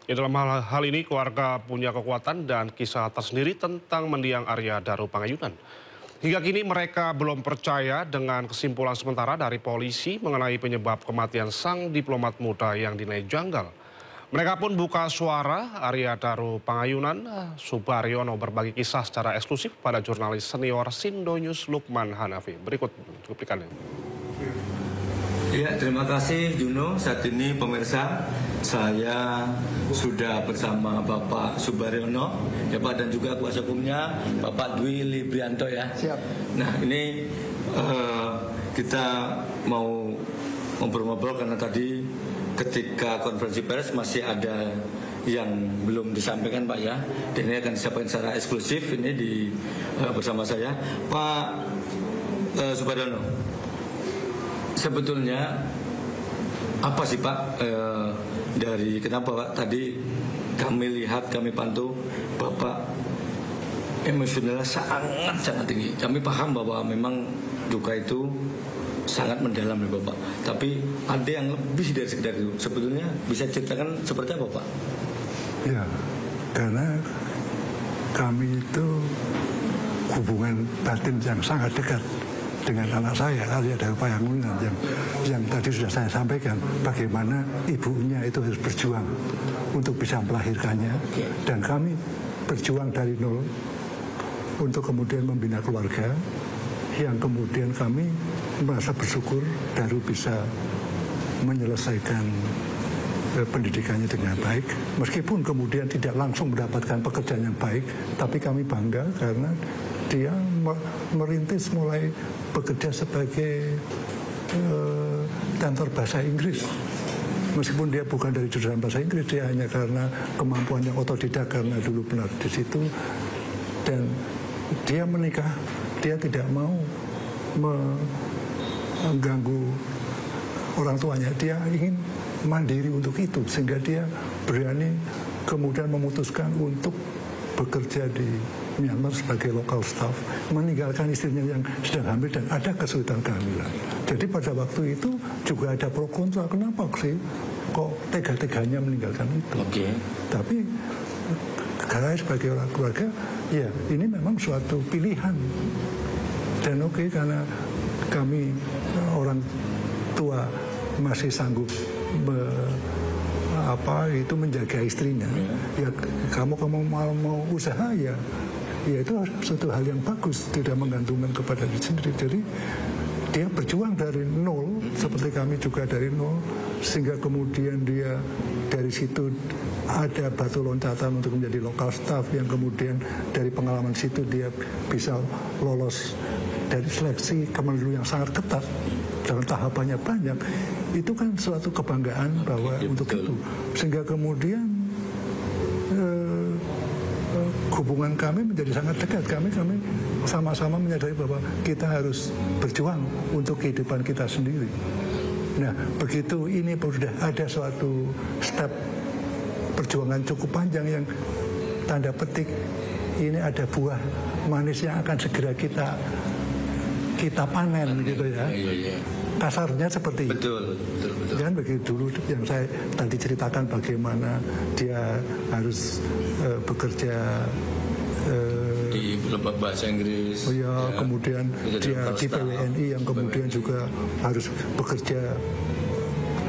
Ya, dalam hal ini keluarga punya kekuatan dan kisah tersendiri tentang mendiang Arya Daru Pangayunan. Hingga kini mereka belum percaya dengan kesimpulan sementara dari polisi mengenai penyebab kematian sang diplomat muda yang dinilai janggal. Mereka pun buka suara. Arya Daru Pangayunan Subaryono berbagi kisah secara eksklusif pada jurnalis senior Sindonews Lukman Hanafi. Berikut cuplikannya. Ya, terima kasih Juno. Saat ini pemirsa, saya sudah bersama Bapak Subaryono, ya Pak, dan juga kuasa hukumnya Bapak Dwi Librianto ya. Siap. Nah, ini kita mau ngobrol-ngobrol karena tadi ketika konferensi pers masih ada yang belum disampaikan Pak ya. Dan ini akan disampaikan secara eksklusif ini bersama saya Pak Subaryono. Sebetulnya apa sih Pak dari kenapa Pak tadi kami lihat, kami pantau Bapak emosionalnya sangat tinggi. Kami paham bahwa memang duka itu sangat mendalam ya Bapak. Tapi ada yang lebih dari sekedar itu. Sebetulnya bisa ceritakan seperti apa Pak? Ya, karena kami itu hubungan batin yang sangat dekat dengan anak saya, Arya Daru Pangayunan, yang tadi sudah saya sampaikan bagaimana ibunya itu harus berjuang untuk bisa melahirkannya, dan kami berjuang dari nol untuk kemudian membina keluarga yang kemudian kami merasa bersyukur Daru bisa menyelesaikan pendidikannya dengan baik, meskipun kemudian tidak langsung mendapatkan pekerjaan yang baik, tapi kami bangga karena dia merintis mulai bekerja sebagai kantor bahasa Inggris. Meskipun dia bukan dari jurusan bahasa Inggris, dia hanya karena kemampuan yang otodidak karena dulu pernah di situ. Dan dia menikah, dia tidak mau mengganggu orang tuanya. Dia ingin mandiri untuk itu, sehingga dia berani kemudian memutuskan untuk bekerja di Myanmar sebagai local staff, meninggalkan istrinya yang sedang hamil dan ada kesulitan kehamilan. Jadi pada waktu itu juga ada pro kontra, kenapa sih kok tega-teganya meninggalkan itu. Tapi karena sebagai orang keluarga, ya ini memang suatu pilihan. Dan karena kami orang tua masih sanggup menjaga istrinya, ya kamu mau usaha ya itu suatu hal yang bagus, tidak menggantungkan kepada diri sendiri. Jadi dia berjuang dari nol, seperti kami juga dari nol, sehingga kemudian dia dari situ ada batu loncatan untuk menjadi local staff, yang kemudian dari pengalaman situ dia bisa lolos dari seleksi Kemenlu yang sangat ketat dan tahapannya banyak. Itu kan suatu kebanggaan bahwa untuk itu, sehingga kemudian hubungan kami menjadi sangat dekat. Kami sama-sama menyadari bahwa kita harus berjuang untuk kehidupan kita sendiri. Nah, begitu ini sudah ada suatu step perjuangan cukup panjang yang tanda petik ini ada buah manis yang akan segera kita panen gitu ya. Kasarnya seperti itu. Betul. Dan begitu dulu yang saya tadi ceritakan bagaimana dia harus bekerja di bahasa Inggris. Kemudian dia di PWNI yang kemudian juga harus bekerja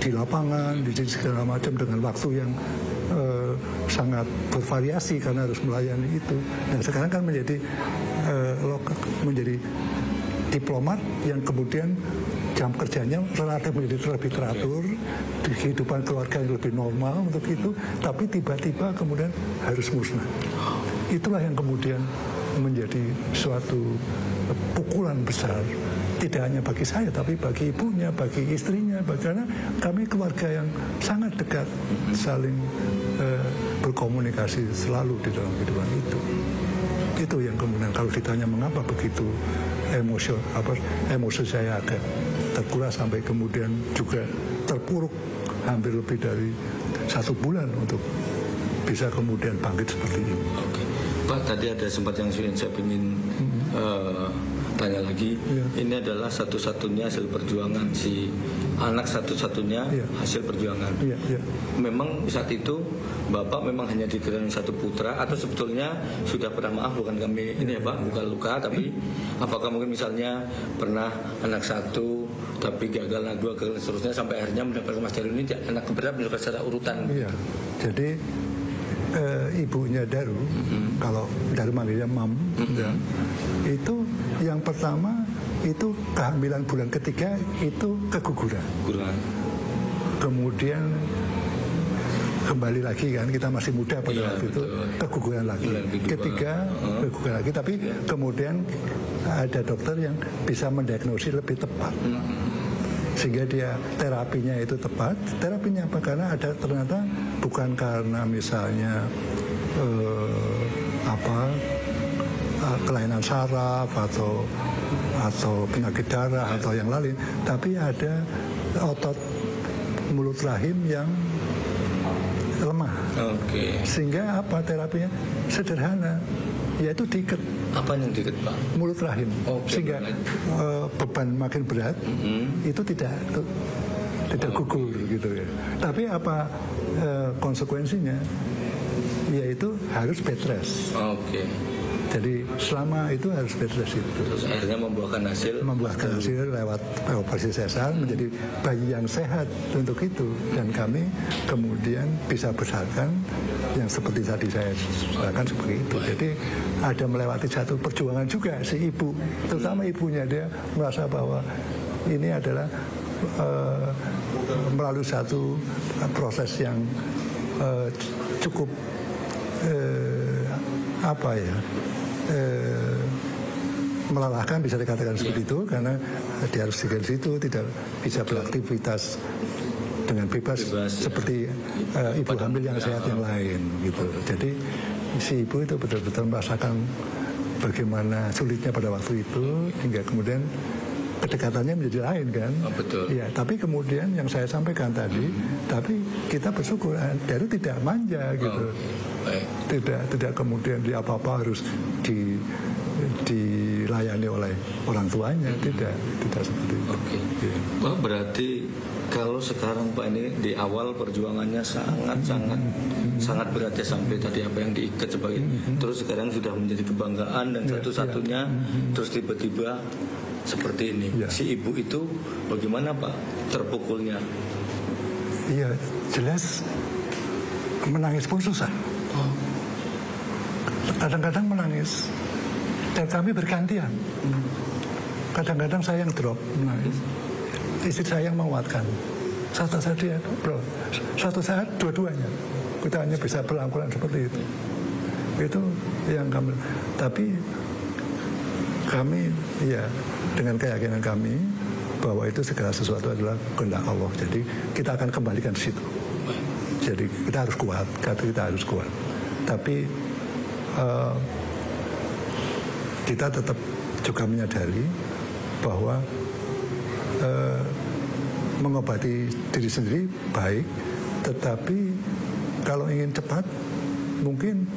di lapangan, di segala macam dengan waktu yang sangat bervariasi karena harus melayani itu. Nah, sekarang kan menjadi diplomat yang kemudian jam kerjanya relatif menjadi lebih teratur, di kehidupan keluarga yang lebih normal untuk itu, tapi tiba-tiba kemudian harus musnah. Itulah yang kemudian menjadi suatu pukulan besar, tidak hanya bagi saya, tapi bagi ibunya, bagi istrinya, karena kami keluarga yang sangat dekat, saling berkomunikasi selalu di dalam kehidupan itu. Itu yang kemudian kalau ditanya mengapa begitu emosi saya agak terkuras sampai kemudian juga terpuruk hampir lebih dari 1 bulan untuk bisa kemudian bangkit seperti ini. Pak, tadi ada sempat yang saya ingin tanya lagi, ini adalah satu-satunya hasil perjuangan si anak satu-satunya hasil perjuangan. Memang saat itu Bapak memang hanya dikirain satu putra atau sebetulnya sudah pernah, maaf bukan kami ini ya Pak, bukan luka, tapi apakah mungkin misalnya pernah anak satu tapi gagal, anak dua, gagal seterusnya sampai akhirnya mendapatkan Mas Daru ini anak keberapa mendapatkan secara urutan. Iya. Jadi ibunya Daru, kalau Daru manggilnya Mam, ya, itu yang pertama itu kehamilan bulan ketiga itu keguguran. Kemudian kembali lagi kan, kita masih muda pada waktu itu, keguguran lagi. Ketiga keguguran lagi, tapi kemudian ada dokter yang bisa mendiagnosis lebih tepat. Sehingga dia terapinya itu tepat. Terapinya apa? Karena ada ternyata bukan karena misalnya kelainan saraf atau penyakit darah atau yang lain, tapi ada otot mulut rahim yang lemah. Sehingga apa terapinya? Sederhana, yaitu diikat. Apa yang diikat Pak? Mulut rahim. Sehingga beban makin berat, itu tidak gugur gitu ya. Tapi apa konsekuensinya? Yaitu harus bed rest. Jadi selama itu harus bed rest itu. Terus akhirnya membuahkan hasil lewat operasi sesar menjadi bayi yang sehat untuk itu, dan kami kemudian bisa besarkan yang seperti tadi saya katakan seperti itu. Jadi ada melewati satu perjuangan juga si ibu, terutama ibunya, dia merasa bahwa ini adalah melalui satu proses yang cukup melelahkan, bisa dikatakan seperti itu, karena dia harus tinggal di situ, tidak bisa beraktivitas dengan bebas seperti ibu hamil yang sehat yang lain gitu. Jadi si ibu itu betul-betul merasakan bagaimana sulitnya pada waktu itu, hingga kemudian kedekatannya menjadi lain kan. Ya, tapi kemudian yang saya sampaikan tadi, tapi kita bersyukur Daru tidak manja gitu. Tidak kemudian dia apa-apa harus dilayani oleh orang tuanya, tidak seperti itu. Pak, berarti kalau sekarang Pak ini di awal perjuangannya sangat berat ya, sampai tadi apa yang diikat sebagai, terus sekarang sudah menjadi kebanggaan dan satu-satunya, terus tiba-tiba seperti ini. Si ibu itu bagaimana Pak terpukulnya? Iya, jelas menangis pun susah. Kadang-kadang menangis, dan kami bergantian. Kadang-kadang saya yang drop menangis, istri saya yang menguatkan. Satu saat dia, bro, suatu saat dua-duanya. Kita hanya bisa berangkulan seperti itu. Itu yang kami. Tapi kami, ya, dengan keyakinan kami bahwa itu segala sesuatu adalah kehendak Allah. Jadi kita akan kembalikan di situ. Jadi kita harus kuat, Tapi kita tetap juga menyadari bahwa mengobati diri sendiri baik, tetapi kalau ingin cepat mungkin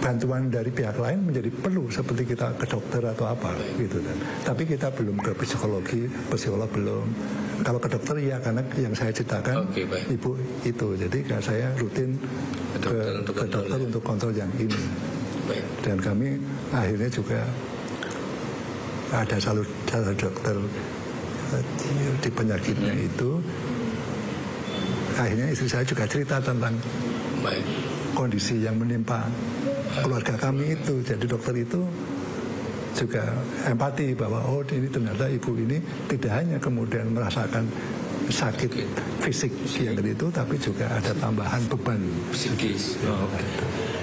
bantuan dari pihak lain menjadi perlu, seperti kita ke dokter atau apa gitu kan. Tapi kita belum ke psikolog belum. Kalau ke dokter ya, karena yang saya ceritakan ibu itu, jadi saya rutin ke dokter untuk kontrol yang ini. Dan kami akhirnya juga ada salah dokter di penyakitnya itu. Akhirnya istri saya juga cerita tentang kondisi yang menimpa keluarga kami itu. Jadi dokter itu juga empati bahwa ini ternyata ibu ini tidak hanya kemudian merasakan sakit fisik yang itu, tapi juga ada tambahan beban psikis.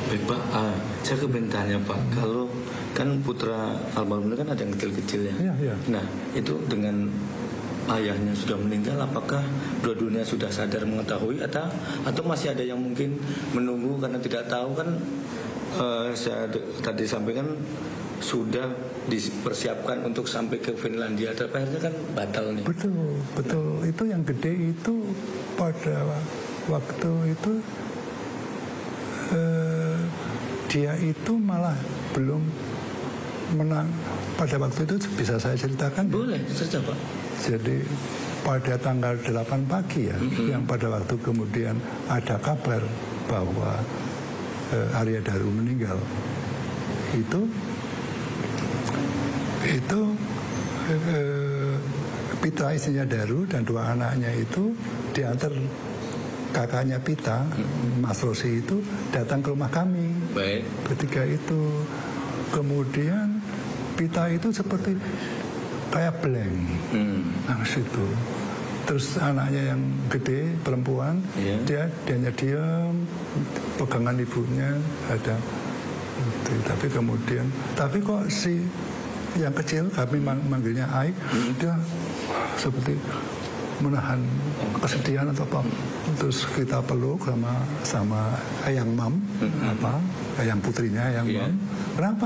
Baik Pak, saya kebentarnya Pak, kalau kan putra almarhum kan ada yang kecil-kecil ya. Nah itu dengan ayahnya sudah meninggal, apakah dua-duanya sudah sadar mengetahui atau masih ada yang mungkin menunggu karena tidak tahu kan? Saya tadi sampaikan sudah dipersiapkan untuk sampai ke Finlandia, tapi akhirnya kan batal nih. Betul. Itu yang gede itu pada waktu itu dia itu malah belum pada waktu itu bisa saya ceritakan? Boleh, cerita Pak. Jadi pada tanggal 8 pagi ya, yang pada waktu kemudian ada kabar bahwa Arya Daru meninggal, itu Pita istrinya Daru dan 2 anaknya itu diantar kakaknya Pita, Mas Rosi itu datang ke rumah kami. Baik. Ketika itu kemudian Pita itu seperti kayak blank nah situ. Terus anaknya yang gede perempuan, dia hanya diam, pegangan ibunya ada. Tapi kemudian, tapi kok si yang kecil, kami manggilnya Ai, dia seperti menahan kesedihan atau apa. Terus kita peluk sama Eyang Mam, Eyang putrinya Eyang Mam. Kenapa